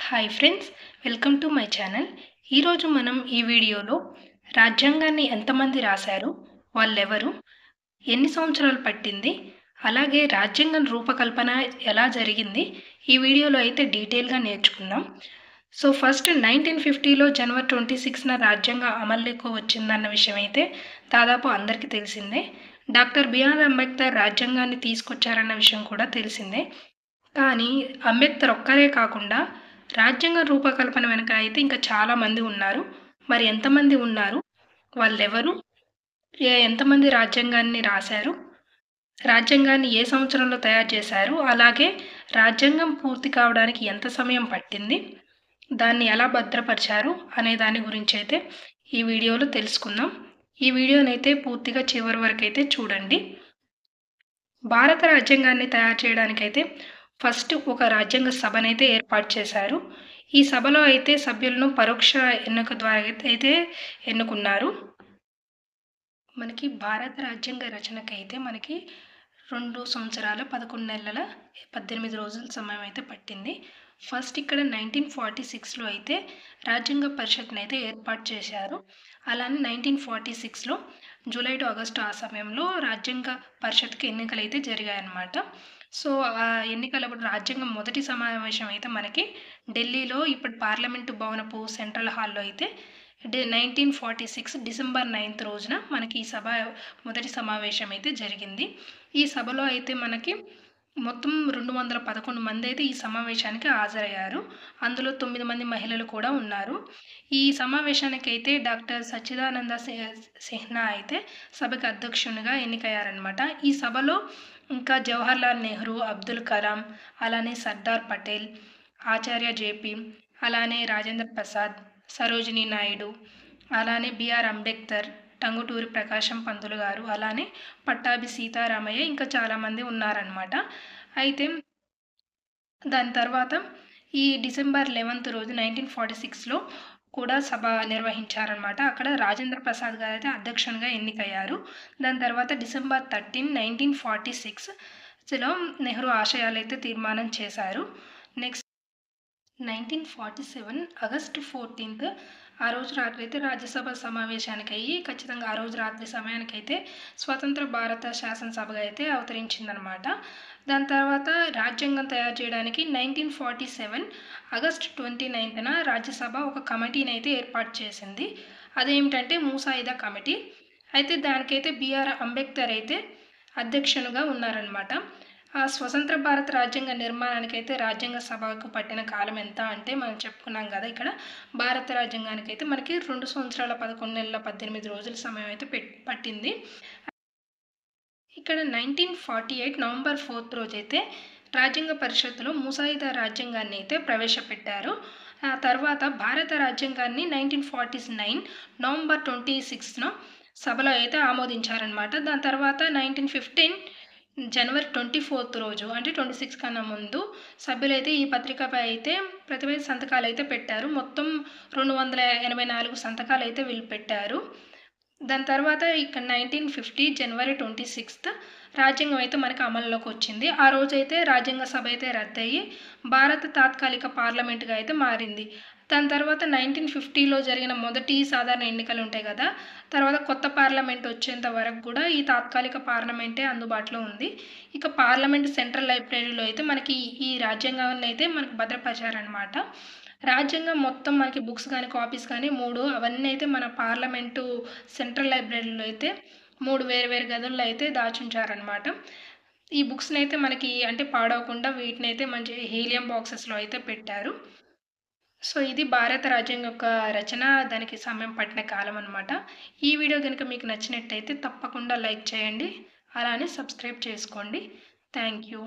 Hi friends, welcome to my channel. ఈరోజు మనం ఈ వీడియోలో రాజ్యాంగాన్ని ఎంతమంది రాశారు, వాళ్ళెవరు, ఎన్ని సంవత్సరాలు పట్టింది, అలాగే రాజ్యాంగం రూపకల్పన ఎలా జరిగింది, ఈ వీడియోలో అయితే డీటెయిల్గా నేర్చుకుందాం. సో ఫస్ట్ 1950లో జనవరి 26న రాజ్యాంగం అమల్లోకి వచ్చిందన్న విషయం అయితే దాదాపు అందరికీ తెలిసిందే. డాక్టర్ బిఆర్ అంబేద్కర్ రాజ్యాంగాన్ని తీసుకొచ్చారన్న విషయం కూడా తెలిసిందే. కానీ అంబేద్కర్ ఒక్కరే కాకుండా రాజ్యాంగ రూపకల్పన వెనక అయితే ఇంకా చాలామంది ఉన్నారు. మరి ఎంతమంది ఉన్నారు, వాళ్ళెవరు, ఎంతమంది రాజ్యాంగాన్ని రాశారు, రాజ్యాంగాన్ని ఏ సంవత్సరంలో తయారు చేశారు, అలాగే రాజ్యాంగం పూర్తి కావడానికి ఎంత సమయం పట్టింది, దాన్ని ఎలా భద్రపరిచారు అనే దాని గురించి అయితే ఈ వీడియోలో తెలుసుకుందాం. ఈ వీడియోనైతే పూర్తిగా చివరి వరకు అయితే చూడండి. భారత రాజ్యాంగాన్ని తయారు చేయడానికైతే ఫస్ట్ ఒక రాజ్యాంగ సభనైతే ఏర్పాటు చేశారు. ఈ సభలో అయితే సభ్యులను పరోక్ష ఎన్నిక ద్వారా అయితే ఎన్నుకున్నారు. మనకి భారత రాజ్యాంగ రచనకైతే మనకి 2 సంవత్సరాల 11 నెలల 18 రోజుల సమయం అయితే పట్టింది. ఫస్ట్ ఇక్కడ 1946లో అయితే రాజ్యాంగ పరిషత్ని అయితే ఏర్పాటు చేశారు. అలానే 1946లో జూలై టు ఆగస్టు ఆ సమయంలో రాజ్యాంగ పరిషత్కి ఎన్నికలు అయితే జరిగాయన్నమాట. సో ఆ ఎన్నికలప్పుడు రాజ్యాంగం మొదటి సమావేశం అయితే మనకి ఢిల్లీలో ఇప్పుడు పార్లమెంటు భవనపు సెంట్రల్ హాల్లో అయితే 1946 డిసెంబర్ 9th రోజున మనకి ఈ సభ మొదటి సమావేశం అయితే జరిగింది. ఈ సభలో అయితే మనకి మొత్తం 211 మంది అయితే ఈ సమావేశానికి హాజరయ్యారు. అందులో 9 మంది మహిళలు కూడా ఉన్నారు. ఈ సమావేశానికి అయితే డాక్టర్ సచ్చిదానంద సిన్హా అయితే సభకు అధ్యక్షునిగా ఎన్నికయ్యారనమాట. ఈ సభలో ఇంకా జవహర్లాల్ నెహ్రూ, అబ్దుల్ కలాం, అలానే సర్దార్ పటేల్, ఆచార్య జేపీ, అలానే రాజేంద్ర ప్రసాద్, సరోజినీ నాయుడు, అలానే బిఆర్ అంబేద్కర్, టంగుటూరి ప్రకాశం పంతులు గారు, అలానే పట్టాభి సీతారామయ్య, ఇంకా చాలామంది ఉన్నారనమాట. అయితే దాని తర్వాత ఈ డిసెంబర్ 11th రోజు 1946లో కూడా సభ నిర్వహించారనమాట. అక్కడ రాజేంద్ర ప్రసాద్ గారు అయితే అధ్యక్షునిగా ఎన్నికయ్యారు. దాని తర్వాత డిసెంబర్ 13, 1946లో నెహ్రూ ఆశయాలు అయితే తీర్మానం చేశారు. నెక్స్ట్ 1947 ఆగస్టు 14th ఆ రోజు రాత్రి అయితే రాజ్యసభ సమావేశానికి అయ్యి ఖచ్చితంగా ఆ రోజు రాత్రి సమయానికైతే స్వతంత్ర భారత శాసనసభగా అయితే అవతరించిందనమాట. దాని తర్వాత రాజ్యాంగం తయారు చేయడానికి 1947 ఆగస్టు 29న రాజ్యసభ ఒక కమిటీని అయితే ఏర్పాటు చేసింది. అదేమిటంటే ముసాయిదా కమిటీ. అయితే దానికైతే బిఆర్ అంబేద్కర్ అయితే అధ్యక్షునిగా ఉన్నారనమాట. ఆ స్వతంత్ర భారత రాజ్యాంగ నిర్మాణానికైతే రాజ్యాంగ సభకు పట్టిన కాలం ఎంత అంటే మనం చెప్పుకున్నాం కదా, ఇక్కడ భారత రాజ్యాంగానికి అయితే మనకి 2 సంవత్సరాల 11 నెలల 18 రోజుల సమయం అయితే పట్టింది. ఇక్కడ 1948 నవంబర్ 4th రోజైతే రాజ్యాంగ పరిషత్తులో ముసాయిదా రాజ్యాంగాన్ని అయితే ప్రవేశపెట్టారు. ఆ తర్వాత భారత రాజ్యాంగాన్ని 1949 నవంబర్ 26న సభలో అయితే ఆమోదించారనమాట. దాని తర్వాత 1915 జనవరి 24th రోజు అంటే 26 కన్నా ముందు సభ్యులైతే ఈ పత్రికపై అయితే ప్రతిపై సంతకాలు అయితే పెట్టారు. మొత్తం 284 సంతకాలు అయితే వీళ్ళు పెట్టారు. దాని తర్వాత ఇక్కడ 1950 జనవరి 26th రాజ్యాంగం అయితే మనకి అమల్లోకి వచ్చింది. ఆ రోజైతే రాజ్యాంగ సభ అయితే రద్దయ్యి భారత తాత్కాలిక పార్లమెంటుగా అయితే మారింది. దాని తర్వాత 1950లో జరిగిన మొదటి సాధారణ ఎన్నికలు ఉంటాయి కదా, తర్వాత కొత్త పార్లమెంట్ వచ్చేంత వరకు కూడా ఈ తాత్కాలిక పార్లమెంటే అందుబాటులో ఉంది. ఇక పార్లమెంట్ సెంట్రల్ లైబ్రరీలో అయితే మనకి ఈ రాజ్యాంగాన్ని అయితే మనకు భద్రపరిచారనమాట. రాజ్యాంగం మొత్తం మనకి బుక్స్ కానీ కాపీస్ కానీ 3 అవన్నీ అయితే మన పార్లమెంటు సెంట్రల్ లైబ్రరీలో అయితే 3 వేరు గదుల్లో అయితే దాచుంచారనమాట. ఈ బుక్స్ని అయితే మనకి అంటే పాడవకుండా వీటిని అయితే మంచి హీలియం బాక్సెస్లో అయితే పెట్టారు. సో ఇది భారత రాజ్యాంగం యొక్క రచన, దానికి సమయం పట్టిన కాలం అనమాట. ఈ వీడియో కనుక మీకు నచ్చినట్టయితే తప్పకుండా లైక్ చేయండి, అలానే సబ్స్క్రైబ్ చేసుకోండి. Thank you.